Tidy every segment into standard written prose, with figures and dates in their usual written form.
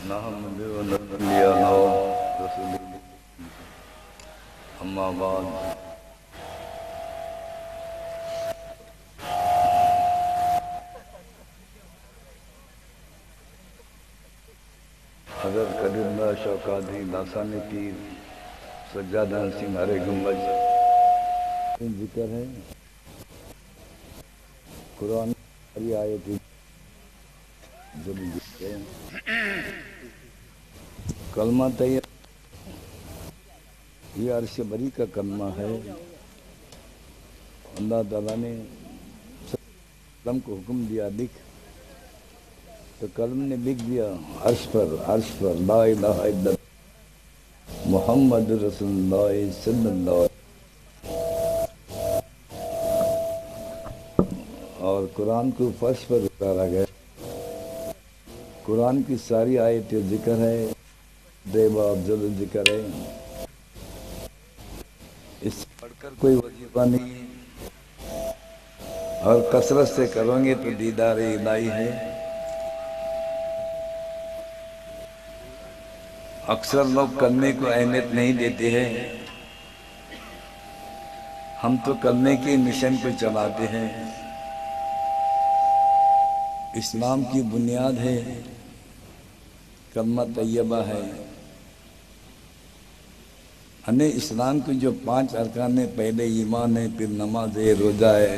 नहमदुहु व नसल्ली अला रसूलिल अम्मा बाद। हज़रत करीमुल्लाह शौकाती लासानी पीर सज्जादा सिंह हरे गुंबज जिक्र है कुरान की आयत कलमा तैयार, ये अर्श बरी का कलमा है। अल्लाह ताला ने कलम को हुक्म दिया लिख, तो कलम ने लिख दिया अर्श पर ला इलाहा इल्लल्लाह मुहम्मद रसूलुल्लाह सल्लल्लाहु अलैहि वसल्लम। और कुरान को फर्श पर उतारा गया। कुरान की सारी आयतें जिक्र है, देवा अफजल जिक्र है। इससे पढ़कर कोई वजीफा नहीं है, और कसरत से करोगे तो दीदार इलाही है। अक्सर लोग कलमे को अहमियत नहीं देते हैं। हम तो कलमे के मिशन को चलाते हैं। इस्लाम की बुनियाद है, कलमा तैयबा है। हमें इस्लाम के जो 5 अरकान है, पहले ईमान है, फिर नमाज है, रोज़ा है,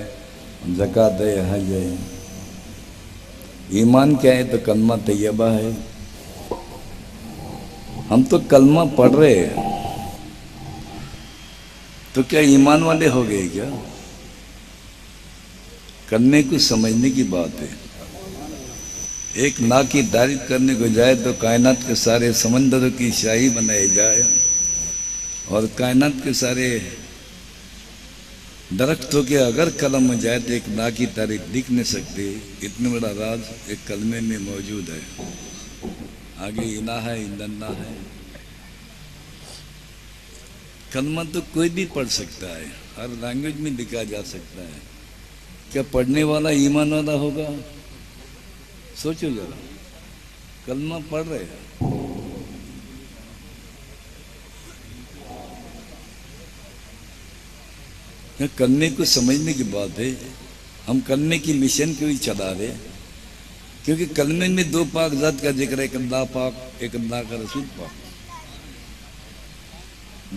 ज़कात है, हज है। ईमान क्या है? तो कलमा तैयबा है। हम तो कलमा पढ़ रहे हैं, तो क्या ईमान वाले हो गए क्या? करने को समझने की बात है। एक ना की तारीफ करने को जाए तो कायनात के सारे समंदरों की शाही बनाई जाए, और कायनात के सारे दरख्तों के अगर कलम में जाए तो एक ना की तारीफ दिख नहीं सकती। इतने बड़ा राज एक कलमे में मौजूद है। आगे इलाहा इल्लल्लाह है। कलमा तो कोई भी पढ़ सकता है, हर लैंग्वेज में लिखा जा सकता है। क्या पढ़ने वाला ईमान वाला होगा? सोचो जरा, कलमा पढ़ रहे हैं। करने को समझने की बात है। हम करने की मिशन को ही चला रहे, क्योंकि कलमे में 2 पाक ज़ात का जिक्र है, एक अल्लाह पाक, एक अल्लाह का रसूल पाक।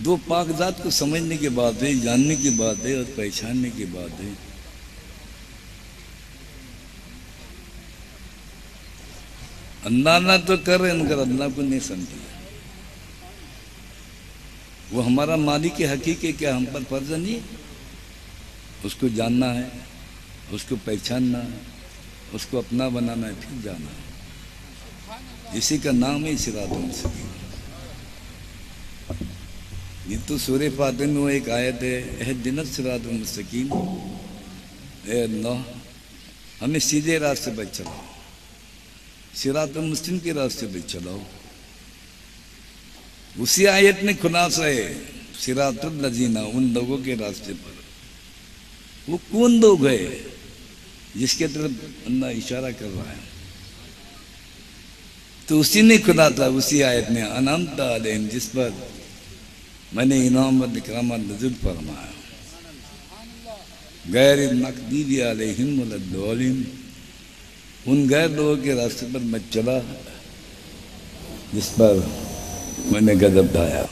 2 पाक ज़ात को समझने की बात है, जानने की बात है और पहचानने की बात है। अल्लाह तो कर रहे हैं, मगर अल्लाह को नहीं समझे। वो हमारा मालिक के हकीक है, क्या हम पर फर्ज नहीं? उसको जानना है, उसको पहचानना है, उसको अपना बनाना है, फिर जाना है। इसी का नाम है सिरातुल मुस्तकीम। ये तो सूरह फातिहा में वो एक आयत है, इहदिनस सिरातुल मुस्तकीम, ए अल्लाह हमें सीधे रास्ते पर चलाओ, सिरातुल मुस्तकीम के रास्ते पर चलाओ। उसी आयत में खुलासा है सिरातुल लजीना, उन लोगों के रास्ते पर। वो कौन लोग है जिसके तरफ अल्लाह इशारा कर रहा है? तो उसी ने खुदा था, उसी आयत में अनअमता अलैहिम, जिस पर मैंने इनाम व इकराम नज़ुल फरमाया, गैर मग़दूबि अलैहिम वलद्दालिन, उन गैर लोगों के रास्ते पर मैं चला जिस पर मैंने गजब ढाया।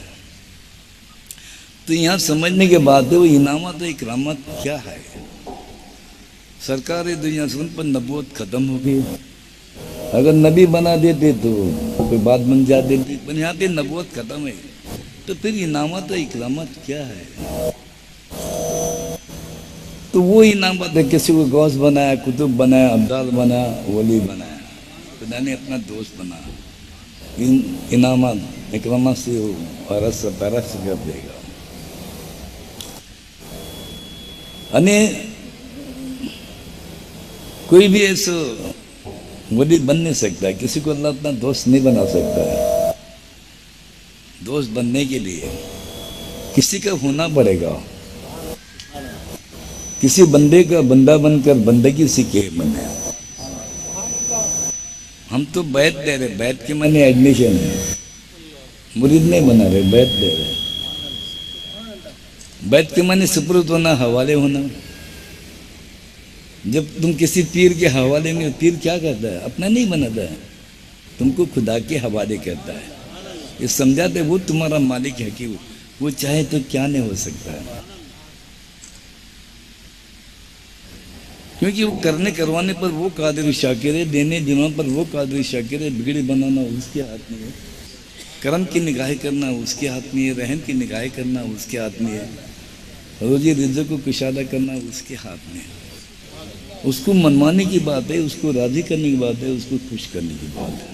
तो यहाँ समझने के बाद है वो इनामत इकरामत क्या है। सरकार दुनिया से उन पर नबूवत खत्म हो गई। अगर नबी बना देते तो कोई बात बन जाती थी, पर यहाँ पे नबूवत खत्म है, तो फिर इनामत इकरामत क्या है? तो वो इनामत है, किसी को गौस बनाया, कुतुब बनाया, अब्दाल बनाया, वली बनाया, खुदा ने अपना दोस्त बनाया। इनामत इकरामत से वो परस कर देगा। अने कोई भी ऐसा वली बन नहीं सकता, किसी को अल्लाह अपना दोस्त नहीं बना सकता है। दोस्त बनने के लिए किसी का होना पड़ेगा। किसी बंदे का बंदा बनकर बंदगी सीखे बने। हम तो बैत दे रहे, बैत के माने एडमिशन है, मुरीद नहीं बना रहे, बैत दे रहे। बैत के माने सुपुर्द होना, हवाले होना। जब तुम किसी पीर के हवाले में, पीर क्या करता है? अपना नहीं बनाता है, तुमको खुदा के हवाले करता है। ये समझाते वो तुम्हारा मालिक है कि वो चाहे तो क्या नहीं हो सकता है, क्योंकि वो करने करवाने पर वो कादिर शाकिर है, देने दिनों पर वो कादिर शाकिर है। बिगड़ी बनाना उसके हाथ में है, कर्म की निगाह करना उसके हाथ में है, रहन की निगाह करना उसके हाथ में है, रोजी रिज़्क़ को कुशादा करना उसके हाथ में है। उसको मनवाने की बात है, उसको राजी करने की बात है, उसको खुश करने की बात है।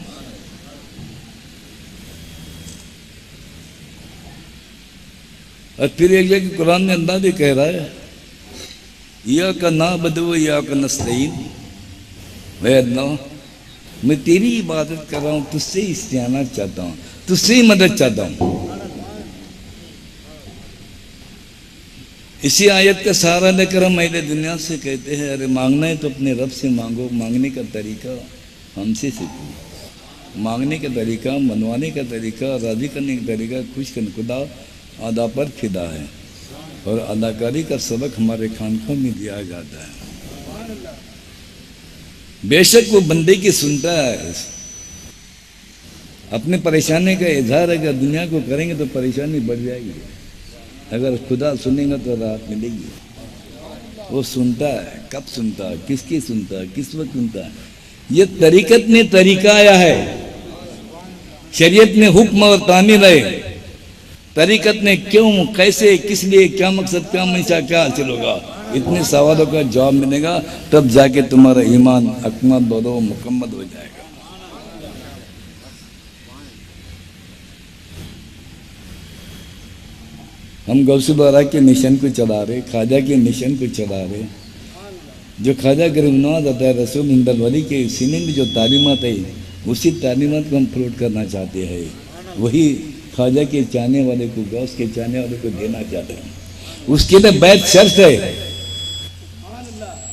और फिर एक जगह कुरान में अल्लाह भी कह रहा है, या का ना बदो या का नस्तीन, वह अल्लाह मैं तेरी इबादत कर रहा हूँ, तुझसे इस्तिआनत चाहता हूँ, तुझसे ही मदद चाहता हूँ। इसी आयत का सहारा लेकर हम अहले दुनिया से कहते हैं, अरे मांगना है तो अपने रब से मांगो, मांगने का तरीका हमसे सीखो, मांगने का तरीका, मनवाने का तरीका, राजी करने का तरीका, खुश करने, खुदा अदा पर फिदा है और अदाकारी का सबक हमारे खानखों में दिया जाता है। बेशक वो बंदे की सुनता है, अपने परेशानी का इजहार अगर दुनिया को करेंगे तो परेशानी बढ़ जाएगी, अगर खुदा सुनेगा तो राहत मिलेगी। वो सुनता है, कब सुनता है, किसकी सुनता है, किस वक्त सुनता है। ये तरीकत में तरीका आया है, शरीयत में हुक्म और तामीर है। तरीकत में क्यों, कैसे, किस लिए, क्या मकसद, क्या मंशा, क्या हासिल होगा, इतने सवालों का जवाब मिलेगा, तब जाके तुम्हारा ईमान अकमल बरो मुकम्मल हो जाएगा। हम गौसे बारा के मिशन को चला रहे, ख्वाजा के मिशन को चला रहे। जो ख्वाजा गरीब नवाज अता रसूल हिंदल वली के सीने में जो तालीमात है, उसी तालीमात को हम फ्लोट करना चाहते हैं। वही ख्वाजा के चाहने वाले को, गौस के चाहने वाले को देना चाहते हैं। उसके लिए बैत शर्त है।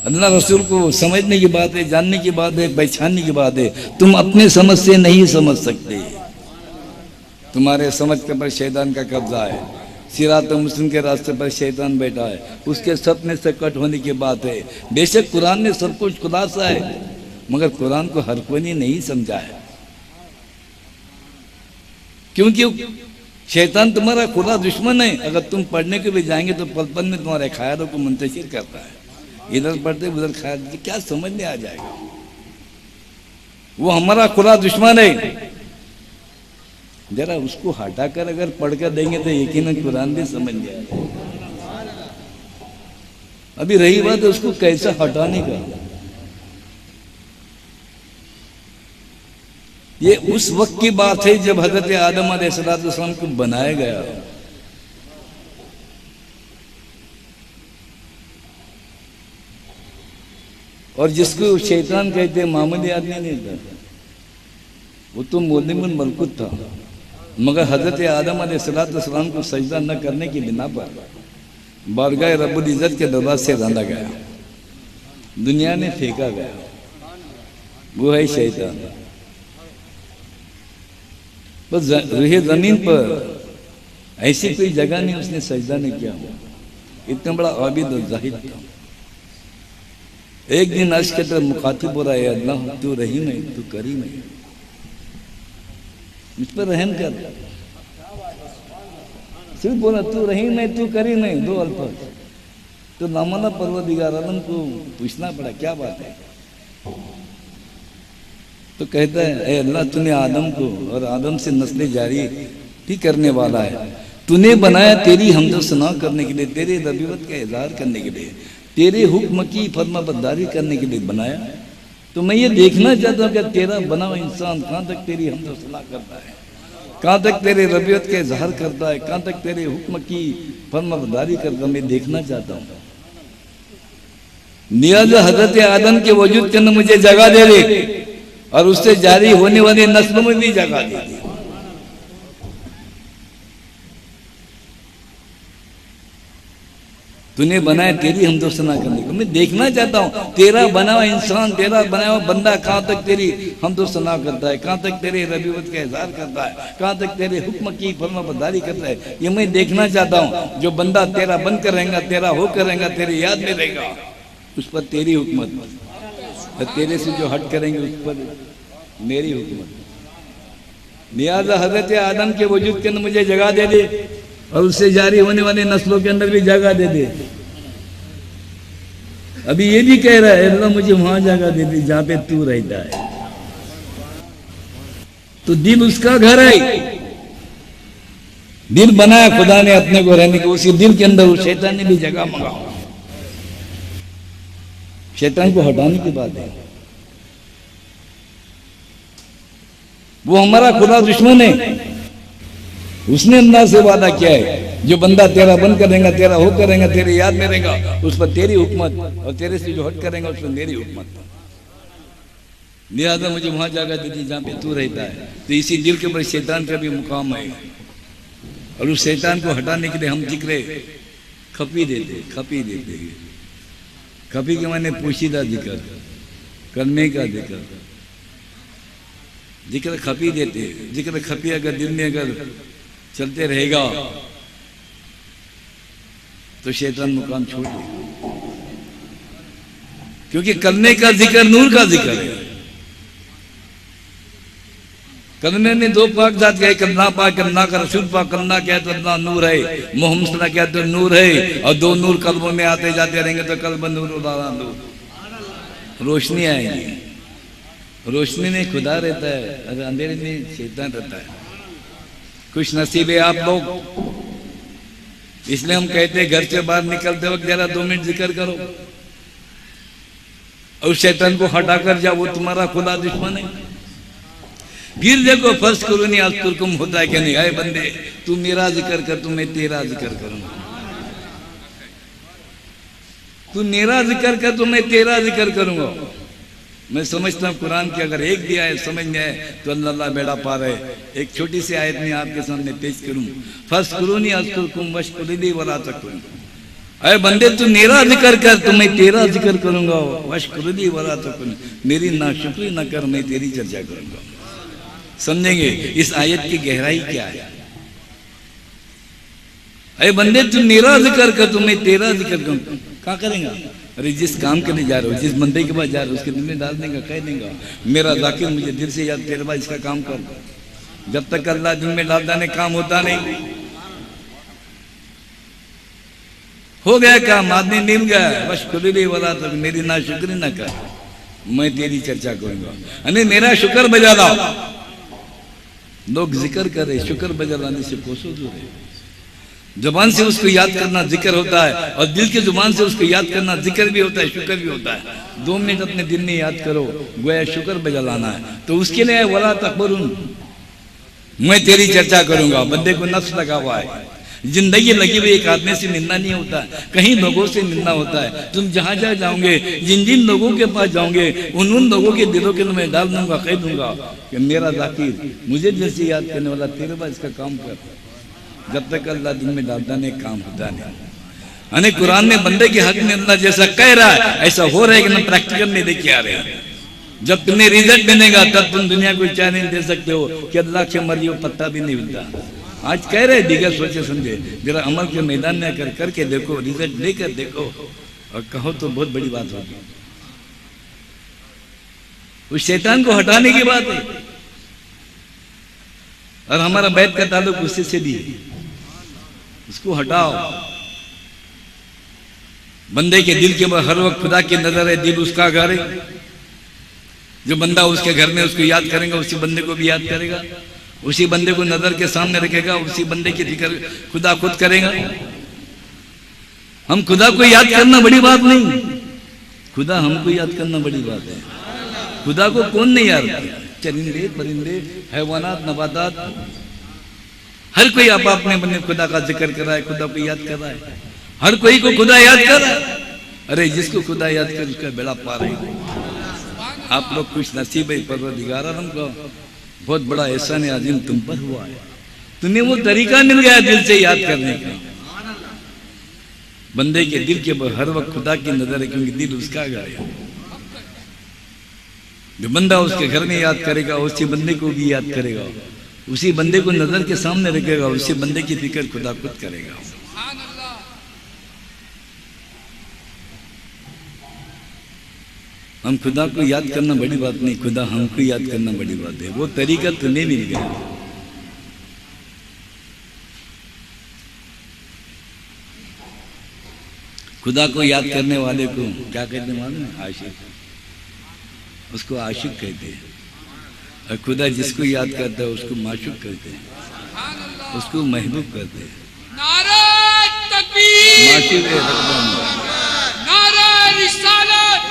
अल्लाह रसूल को समझने की बात है, जानने की बात है, पहचानने की बात है। तुम अपने समझ से नहीं समझ सकते, तुम्हारे समझ के पर शैतान का कब्जा है। सिरात मुस्लिम के रास्ते पर शैतान बैठा है, उसके सपने से कट होने की बात है। बेशक कुरान में सब कुछ खुलासा है, मगर कुरान को हर कोई ने नहीं समझा है, क्योंकि शैतान तुम्हारा खुला दुश्मन है। अगर तुम पढ़ने के भी जाएंगे तो पल पल में तुम्हारे ख्यालों को मुंतशिर करता है। इधर पढ़ते उधर ख्याल, क्या समझ में आ जाएगा। वो हमारा खुला दुश्मन है। जरा उसको हटाकर अगर पढ़कर देंगे तो यकीनन कुरान भी समझ जाएगा। अभी रही बात है उसको कैसे हटाने का, ये उस वक्त की बात है जब हजरत आदम अलैहिस्सलाम को बनाया गया। और जिसको शैतान कहते हैं मामूली आदमी नहीं था, वो तो मोलिमुल मलकुत था, मगर हजरत आदम अलैहिस्सलाम को सजदा न करने की बिना पर बारगाह रब्बुल इज्जत के दरबार से रांधा गया, दुनिया में फेंका गया। वो है शैतान। बस रूहे जमीन पर ऐसी कोई जगह नहीं उसने सजदा नहीं किया। इतना बड़ा आबिद और जाहिद था। एक दिन अर्श के तरफ मुखातिब हो रहा है, अल्लाह तू रहीम है, तू करीम है, मुझ पर रहम कर। सिर्फ बोला तू रहीम है, तू करीम है, दो अल्फाज। तो नामाना परवरदिगार आलम को पूछना पड़ा क्या बात है। तो कहता है, ए अल्लाह तूने आदम को और आदम से नस्लें जारी भी करने वाला है, तूने बनाया तेरी हमदो सना करने के लिए, तेरे रबीवत का इज़हार करने के लिए, तेरे हुक्म की फरमाबरदारी करने के लिए बनाया। तो मैं ये देखना चाहता हूँ कि तेरा बना हुआ इंसान कहाँ तक तेरी हमदो सना करता है, कहाँ तक तेरे रबीयत का इज़हार करता है, कहाँ तक तेरे हुक्म की फरमाबरदारी करता है, मैं देखना चाहता हूँ। नियाज़ हजरत आदम के वजूद के अंदर मुझे जगह दे दे और उससे जारी होने वाली नस्लों में भी जगह दे दी। तूने बनाया तेरी हमदोस्तना करने को। मैं देखना चाहता हूँ तेरा बना हुआ इंसान, तेरा बना हुआ बंदा कहाँ तक तेरी हमदोस्तना करता है, कहाँ तक तेरे रबीवत का इज़हार करता है, कहाँ तक तेरे हुक्म की फरमाबरदारी करता है। ये मैं देखना चाहता हूँ। जो बंदा तेरा बन कर रहेगा, तेरा होकर रहेगा, तेरी याद में रहेगा, उस पर तेरी हुकूमत, और तेरे से जो हट करेंगे उस पर मेरी हुकूमत। लिहाजा हजरत आदम के वजूद के अंदर मुझे जगह दे दे, और उससे जारी होने वाली नस्लों के अंदर भी जगह दे दे। अभी ये भी कह रहा है अल्लाह मुझे वहां जगह दे दे जहां पे तू रहता है। तो दिल उसका घर है, दिल बनाया खुदा ने अपने को रहने को, उसी दिल के अंदर उस शैतान ने भी जगह मंगा। शैतान को हटाने की बात है। वो हमारा खुदा दुश्मन है। उसने अल्लाह से वादा किया है जो बंदा तेरा बन करेगा, तेरा हो करेगा, तेरी याद में रहेगा, उस पर तेरी हुकूमत, और तेरे से जो हट करेगा उस पर मेरी हुकूमत। लिहाजा मुझे वहां जगह दे दी जहां पे तू रहता है। तो इसी दिल के ऊपर शैतान का भी मुकाम है, और उस शैतान को हटाने के लिए हम जिक्र खफी देते, खफी देते। खफी के माने पोशीदा जिक्र करने का जिक्र, जिक्र खफी देते। जिक्र खफी अगर दिल में अगर चलते रहेगा तो शैतान मुकाम छोड़ देगा, क्योंकि करने का जिक्र नूर का जिक्र है। करने ने दो पाक जात गए, करना पाक, करना का रसूल पाक, करना क्या तो अल्लाह नूर है, मोहम्मद सल्लल्लाहु अलैहि वसल्लम क्या तो नूर है, और दो नूर कल्बों में आते जाते रहेंगे तो कल्ब नूर उदारा नूर, रोशनी आएगी। रोशनी में खुदा रहता है, अगर अंधेरे में शैतान रहता है। खुश नसीब है आप लोग, इसलिए हम कहते हैं घर से बाहर निकलते वक्त जरा 2 मिनट जिक्र करो, और शैतान को हटाकर जाओ, वो तुम्हारा खुदा दुश्मन है। फिर देखो फर्ज करो नहीं आज तुरकुम होता है कि नहीं। आए बंदे तू मेरा जिक्र कर, तू मैं तेरा जिक्र करूंगा, तू मेरा जिक्र कर, तो मैं तेरा जिक्र करूंगा। मैं समझता हूँ कुरान की अगर एक भी आयत समझ में आए तो अल्लाह बेड़ा पार है। एक छोटी सी आयत में आपके सामने पेश करूं, फस्कुरूनी अज़कुरकुम वश्कुरूनी वला तकफुरून। अरे बंदे तू मेरा जिक्र कर, तो मैं तेरा जिक्र करूंगा, वश्कुरूनी वला तकफुरून। मेरी नाशुक्री न कर, मैं तेरी चर्चा करूंगा। समझेंगे इस आयत की गहराई क्या है। अरे बंदे तू मेरा जिक्र कर, तो मैं तेरा जिक्र करूंगा। क्या करेगा? अरे जिस काम के लिए जा रहे हो, जिस बंदे के पास जा रहे हो, उसके दिल में डाल देगा, कह देगा मेरा जाकिर मुझे दिल से याद, तेरे पास इसका काम कर। जब तक अल्लाह दिल में डालता नहीं काम होता नहीं। हो गया काम, आदमी मिल गया, बस खुली वाला तो मेरी ना शुक्र ना कर, मैं तेरी चर्चा करूंगा। अरे मेरा शुक्र बजा लाओ। लोग जिक्र करे, शुक्र बजा लाने से कोसों दूर है। जुबान से उसको याद करना जिक्र होता है, और दिल की जुबान से उसको याद करना जिक्र भी होता है, शुक्र भी होता है। 2 मिनट अपने दिल में याद करो, गोया शुक्र बजा लाना है। तो उसके लिए वला तकबरून, मैं तेरी चर्चा करूंगा। बंदे को नफ्स लगा हुआ है, जिंदगी लगी हुई, एक आदमी से मिलना नहीं होता, कहीं लोगों से मिलना होता है। तुम जहां जहां जाओगे, जिन जिन लोगों के पास जाओगे, उन लोगों के दिलों के मैं डाल दूंगा, कह दूंगा कि मेरा जाकिर मुझे दिल से याद करने वाला, तेरे पास इसका काम कर। जब तक अल्लाह दिल में डालता नहीं काम होता नहीं। अने कुरान में बंदे के हक में अल्लाह जैसा कह रहा है ऐसा हो रहा है कि ना प्रैक्टिकल में देखे आ रहे हैं। जब तुम्हें रिजल्ट मिलेगा तब तुम दुनिया को चैलेंज दे सकते हो कि अल्लाह के मर्जी को पत्ता भी नहीं मिलता। आज कह रहे दिगर सोचे समझे, जरा अमल के मैदान में आकर करके देखो, रिजल्ट लेकर देखो, और कहो तो बहुत बड़ी बात होगी। उस शैतान को हटाने की बात है, और हमारा बैत का ताल्लुक उससे से भी है। उसको हटाओ। बंदे के दिल के हर वक्त खुदा की नजर है, दिल उसका घर है। जो बंदा उसके घर में उसको याद करेगा, उसी बंदे को भी याद करेगा, उसी बंदे को नजर के सामने रखेगा, उसी बंदे की फिक्र खुदा खुद करेगा। हम खुदा को याद करना बड़ी बात नहीं, खुदा हमको याद करना बड़ी बात है। खुदा को कौन नहीं याद करता? चरिंदे परिंदे हैवानात नबातात हर कोई आप अपने बने खुदा का जिक्र कर रहा है, खुदा को याद कर रहा है। हर कोई को खुदा याद कर रहा है। अरे जिसको खुदा याद कर उसका बेड़ा पार है। आप लोग खुश नसीब है, परवरदिगार आलम का बहुत बड़ा एहसान अजीम तुम पर हुआ है। तुम्हें वो तरीका मिल गया दिल से याद करने का। बंदे के दिल के हर वक्त खुदा की नजर है, क्योंकि दिल उसका घर है। जो बंदा उसके घर में याद करेगा, उसी बंदे को भी याद करेगा, उसी बंदे को नजर के सामने रखेगा, उसी बंदे की फिक्र खुदा खुद करेगा। हम खुदा को याद करना बड़ी बात नहीं, खुदा हमको याद करना बड़ी बात है। वो तरीका तुम्हें मिल गया। खुदा को याद करने वाले को क्या कहते हैं मालूम है? आशिक। उसको आशिक कहते हैं। और खुदा जिसको याद करता है उसको माशूक कहते हैं, उसको महबूब कहते हैं। नारे तकबीर, माशूक है रब्बान। नारे रिसालत,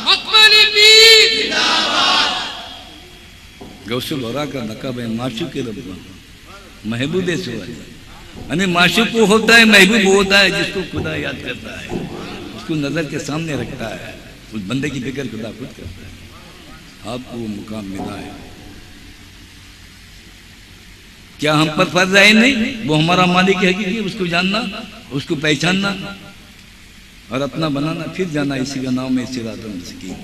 मकबल पीर, गौसुल औरा का नकाब है माशूक रब्बान, महबूब है सुवाल। यानी माशूक वो होता है, महबूब वो होता है जिसको खुदा याद करता है, उसको नजर के सामने रखता है, उस बंदे की फिक्र खुदा खुद करता है। आपको वो मुकाम मिला है। क्या हम पर फर्ज है? नहीं, वो हमारा मालिक है कि उसको जानना, उसको पहचानना और अपना बनाना, फिर जाना। इसी का नाम है सिरातुल मुस्तकीम।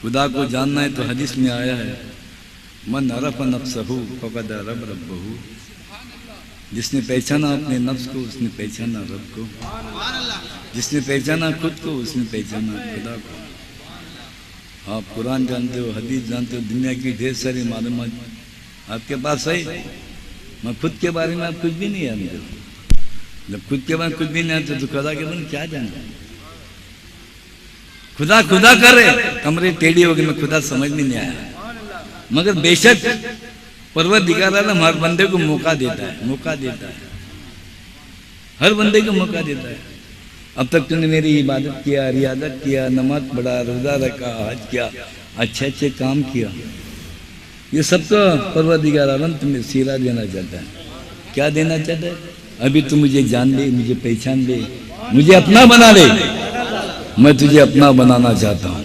खुदा को जानना है तो हदीस में आया है, मन अरफ नफ्सहू फक़द अरफ रब्बहू। जिसने पहचाना अपने नफ्स को उसने पहचाना रब को, जिसने पहचाना खुद को उसने पहचाना खुदा को। आप कुरान जानते हो, हदीस जानते हो, दुनिया की ढेर सारी मालूमात आपके पास है। मैं खुद के बारे में आप कुछ भी नहीं जानते हो। जब खुद के बारे में कुछ भी नहीं जानते तो खुदा के बारे में क्या जानते? खुदा खुदा कर रहे, कमरे टेढ़ी हो गई, मैं खुदा समझ में नहीं आया। मगर बेशक परवरदिगार आलम हर बंदे को मौका देता है, मौका देता है, हर बंदे को मौका देता है। अब तक तूने मेरी इबादत किया, रियादत किया, नमाज पढ़ा, रोजा रखा, हज किया, अच्छे अच्छे काम किया, ये सब तो परवरदिगार आलम तुम्हें सीरा देना चाहता है। क्या देना चाहता है? अभी तू मुझे जान ले, मुझे पहचान ले, मुझे अपना बना ले। मैं तुझे अपना बनाना चाहता हूँ।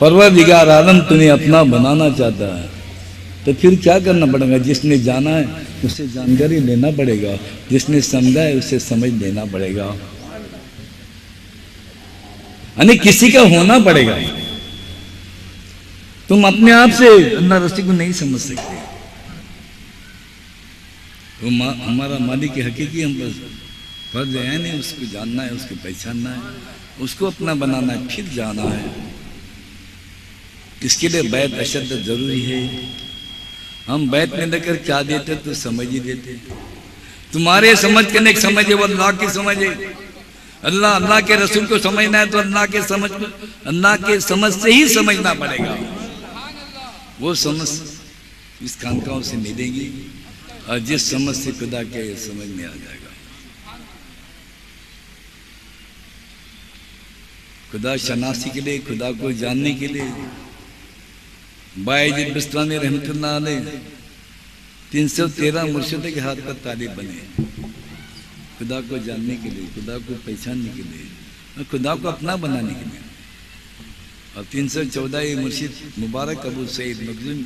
परवरदिगार आलम तुम्हें अपना बनाना चाहता है, तो फिर क्या करना पड़ेगा? जिसने जाना है उसे जानकारी लेना पड़ेगा, जिसने समझा है उसे समझ लेना पड़ेगा, यानी किसी का होना पड़ेगा। तुम अपने आप से अल्लाह रस्सी को नहीं समझ सकते। वो हमारा मालिक की हकीकी हम पर फर्ज है नहीं, उसको जानना है, उसको पहचानना है, उसको अपना बनाना है, फिर जाना है। इसके लिए बैत अशद जरूरी है। हम बैत में लेकर क्या देते तो समझ ही देते। तुम्हारे समझ करने की समझ है वो अल्लाह की समझ है। अल्लाह अल्लाह के रसूल को समझना है तो अल्लाह के समझ को, अल्लाह के समझ से ही समझना पड़ेगा। वो समझ इस खानकाहों से मिलेगी और जिस समझ से खुदा के समझ में आ जाएगा। खुदा शनासी के लिए, खुदा को जानने के लिए बायजीद बिस्तामी रहमतुल्लाह अलैह 313 मुर्शिदों के हाथ पर तालिब बने खुदा को जानने के लिए, खुदा को पहचानने के लिए और खुदा को अपना बनाने के लिए। और 314 मुर्शिद मुबारक अबू सईद मखज़ूम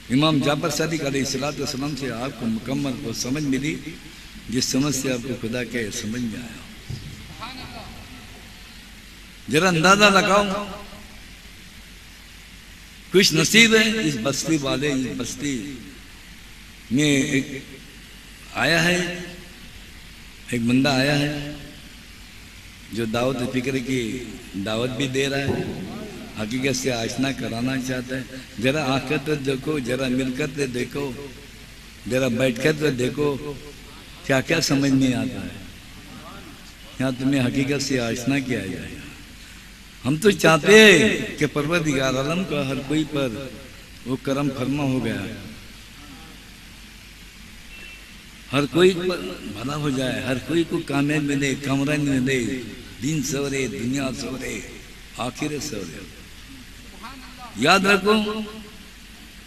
इमाम जाफर सादिक अलैहिस्सलाम से आपको मुकम्मल को समझ मिली, जिस समझ से आपको खुदा के समझ में आया। जरा अंदाजा लगाओ, कुछ नसीब है इस बस्ती वाले, इस बस्ती में एक आया है, एक बंदा आया है जो दावत फिक्र की दावत भी दे रहा है, हकीकत से आशना कराना चाहता है। जरा आकर तो देखो, जरा मिलकर तो देखो, जरा बैठकर तो देखो क्या क्या समझ में आता है। यहाँ तुम्हें हकीकत से आशना किया जाए। हम तो चाहते हैं कि परवरदिगार आलम का हर कोई पर वो करम फरमा हो गया, हर कोई पर भला हो जाए, हर कोई को कामयाब मिले, कामरान मिले, दिन सवरे, दुनिया सवरे, आखिरत सवरे। याद रखो,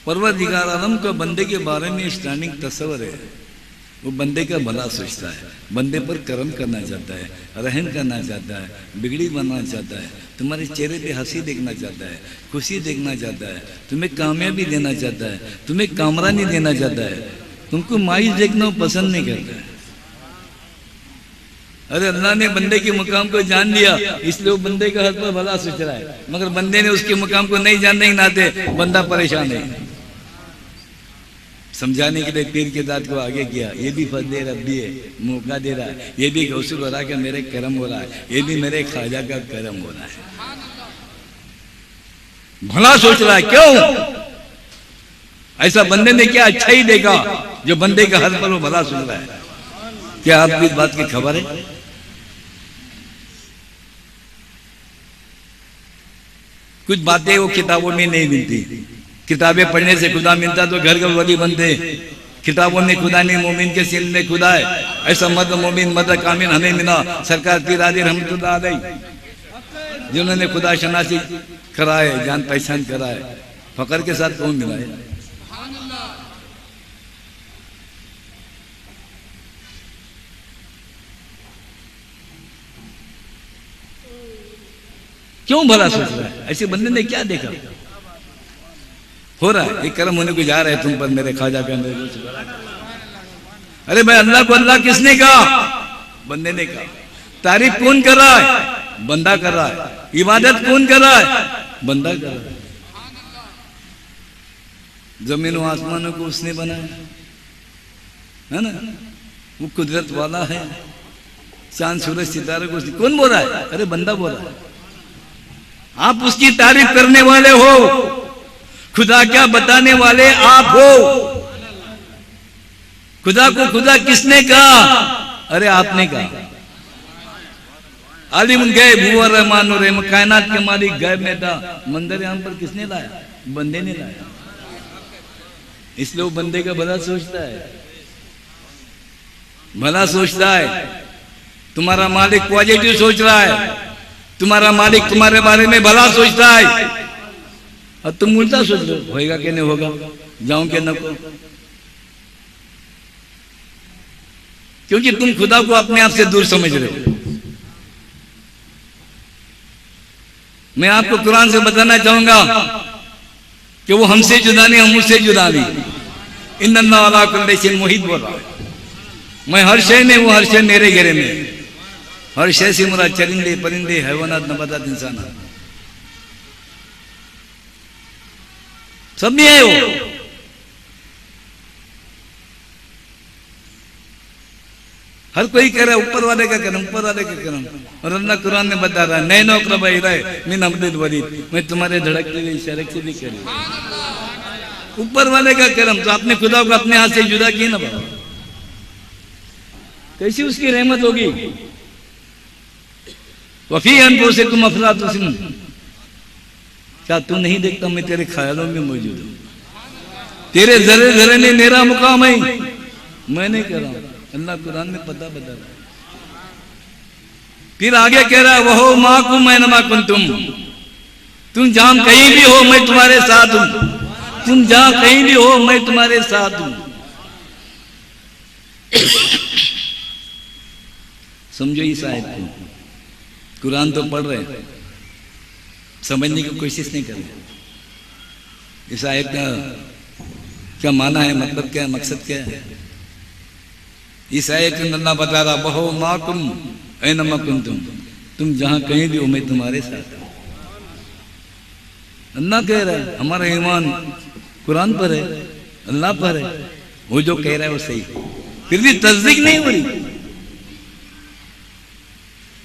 परवरदिगार आलम का बंदे के बारे में स्टैंडिंग तस्वर है। वो बंदे का भला सोचता है, बंदे पर करम करना चाहता है, रहम करना चाहता है, बिगड़ी बनना चाहता है, तुम्हारे चेहरे पे हंसी देखना चाहता है, खुशी देखना चाहता है, तुम्हें कामयाबी देना चाहता है, तुम्हें कामरानी देना चाहता है, तुमको मायूस देखना पसंद नहीं करता है। अरे अल्लाह ने बंदे के मुकाम को जान लिया, इसलिए वो बंदे का हक पर भला सोच रहा है, मगर बंदे ने उसके मुकाम को नहीं जानने के नाते बंदा परेशान है। समझाने के लिए पीर के दाद को आगे किया, ये भी फजले रब्बी है, मौका दे रहा है, ये भी गौसुल हो रहा है कि मेरे करम हो रहा है, ये भी मेरे ख्वाजा का करम हो रहा है। भला सोच रहा है, क्यों ऐसा बंदे ने क्या अच्छा ही देखा जो बंदे का हर पर वो भला सुन रहा है। क्या आपको इस बात की खबर है? कुछ बातें वो किताबों में नहीं मिलती। किताबें पढ़ने से खुदा मिलता तो घर घर वली बनते। किताबों में खुदा नहीं, मोमिन के सीने में खुदा है। ऐसा मद मोमिन मद कामिल हमें मिला सरकार पीर आदि रहमतुल्लाह अलैह, जिन्होंने खुदा शनासी कराए, जान पहचान कराए। फकर के साथ कौन मिला है? क्यों भला सोच रहा है? ऐसे बंदे ने क्या देखा? हो रहा है एक कर्म होने को जा रहा है तुम पर मेरे ख्वाजा का। अरे भाई अल्लाह को अल्लाह किसने कहा? बंदे ने कहा। तारीफ कौन कर रहा है? बंदा कर रहा है। इबादत कौन कर रहा है? बंदा कर रहा है। जमीन और आसमानों को उसने बनाया है ना, वो कुदरत वाला है। चांद सूरज सितारे को कौन बोल रहा है? अरे बंदा बोल रहा है। आप उसकी तारीफ करने वाले हो, खुदा क्या बताने वाले आप हो। खुदा को खुदा किसने कहा? अरे आपने कहा। आलिम गैब हुआ रहमान रहीम, कायनात के मालिक गैब में था। मंदिर यहाँ पर किसने लाया? बंदे ने लाया। इसलिए वो बंदे का भला सोचता है, भला सोचता है। तुम्हारा मालिक पॉजिटिव सोच रहा है, तुम्हारा मालिक तुम्हारे बारे में भला सोचता है, और तुम उल्टा सोच लो होएगा कि नहीं होगा, जाऊं कि न को। क्योंकि तुम खुदा को अपने आप से दूर समझ रहे हो। मैं आपको कुरान से बताना चाहूंगा कि वो हमसे जुदा नहीं, हम उससे जुदा नहीं। इन्नल्लाह अला कुल्ली शैइन मुहीत बोल रहा है। मैं हर शय में, वो हर शय मेरे घेरे में। हर शय से मुराद चरिंदे परिंदे हैवानात नबातात इंसान सब में है वो। हर कोई कह रहा है ऊपर वाले का करम, ऊपर वाले का करम। और अल्लाह कुरान में बता रहा है नए नौकर भाई रहे मिन अब्दुल वलीद, मैं तुम्हारे धड़कते हुए इशारे से भी कह ऊपर वाले का करम। तो आपने खुदा को अपने हाथ से जुदा किया ना बाबा, कैसी उसकी रहमत होगी। वफी अनफुसिकुम से तुम अफला तुसिम, क्या तू नहीं देखता मैं तेरे ख्यालों में मौजूद हूं। तेरे जरे जरे में मेरा मुकाम है, मैं नहीं कह रहा हूं। अल्लाह कुरान में पता बता रहा है। फिर आगे कह रहा है वहो माकुम ऐनमा कुंतुम, तुम जहां कहीं भी हो मैं तुम्हारे साथ हूं। तुम जहां कहीं भी हो मैं तुम्हारे साथ हूं। समझो इस आयत को। कुरान तो पढ़ रहे हैं, समझने की कोशिश नहीं कर रहे। इस आयत का क्या माना है, मतलब क्या है, मकसद क्या है? इस आयत में अल्लाह बता रहा वहो माकुम ऐनमा कुंतुम, तुम जहां कहीं भी हो मैं तुम्हारे साथ हूं। अल्लाह कह रहा है, हमारा ईमान कुरान पर है, अल्लाह पर है। वो जो कह रहा है वो सही, फिर भी तस्दीक नहीं हो रही।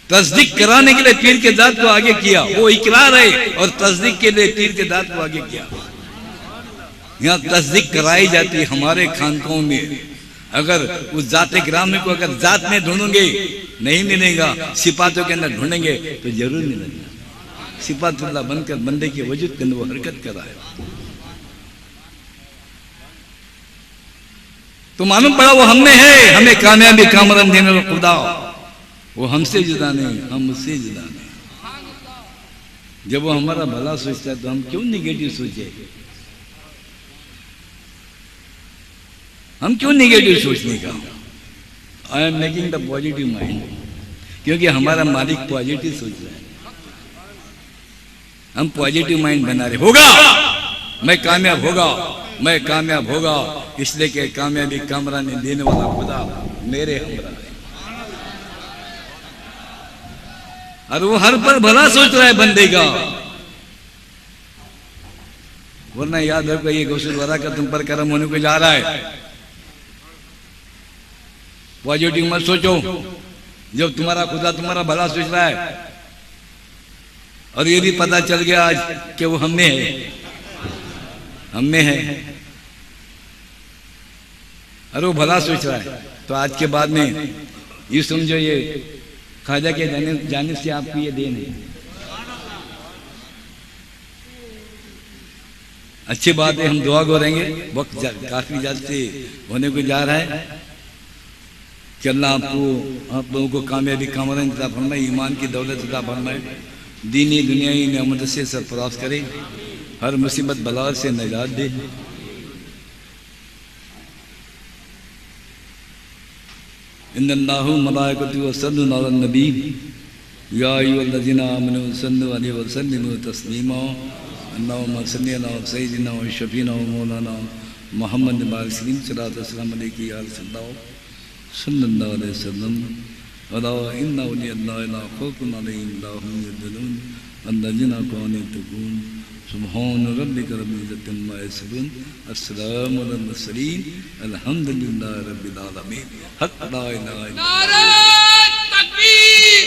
तस्दीक कराने के लिए पीर के दाद को आगे किया, वो इकरार है, और तस्दीक के लिए पीर के दाद को आगे किया। यहाँ तस्दीक कराई जाती है हमारे खानकों में। अगर उस जाते ग्राम को अगर जात में ढूंढोगे नहीं मिलेगा, सिपातों के अंदर ढूंढेंगे तो जरूर मिलेगा। सिपातुल्लाह बनकर बंदे के वजूद के अंदर वो हरकत कर रहा है। तो मालूम पड़ा वो हम में है, हमें कामयाबी कामरान देने वाला खुदा। वो हमसे जुदा नहीं, हम उससे जुदा नहीं। जब वो हमारा भला सोचता है तो हम क्यों निगेटिव सोचे? हम क्यों निगेटिव सोचने का? I am making the positive mind, क्योंकि हमारा मालिक पॉजिटिव सोच रहा है। हम पॉजिटिव माइंड बना रहे, होगा मैं कामयाब होगा, मैं कामयाब होगा, इसलिए कि कामयाबी कामरानी देने वाला खुदा मेरे हमरा है। और वो हर पल भला सोच रहा है बंदे का। वरना याद रखो ये गौसुल वरा का तुम पर कर्म होने को जा रहा है। पॉजिटिव मत सोचो, जब तुम्हारा खुदा तुम्हारा भला सोच रहा है और ये भी पता चल गया आज कि वो हम में है, हम में है, और वो भला सोच रहा है, तो आज के बाद में ये समझो ये खाजा के जाने से आपको ये देन है। अच्छी बात है, हम दुआ करेंगे। वक्त काफी जल्दी होने को जा रहा है कि अल्लाह आप लोगों को कामयाबी कामरान अता फरमाए, ईमान की दौलत अता फरमाए, दीनी दुनियाई नेमत से सरफराज करे, हर मुसीबत बला से निजात दे। इन्नल्लाहु मलाइकतहु यसल्लूना अलन नबी या अय्युहल्लज़ीना आमनू सल्लु अलैहि व सल्लिमू तस्लीमा। अल्लाहुम्मा सल्लि अला सय्यिदिना व शफीना व मौलाना मुहम्मद सल्लल्लाहु अलैहि वसल्लम। अला इन्ना औलिया ला खौफुन अलैहिम व ला हुम यहज़नून अल्लज़ीना कानू यत्तक़ून। सुब्हान रब्बिका रब्बिल इज़्ज़ति अम्मा यसिफून, अस्सलामु अलल मुरसलीन, अल्हम्दुलिल्लाहि रब्बिल आलमीन। हक़ ला इलाहा इल्लल्लाह। नारे तकबीर।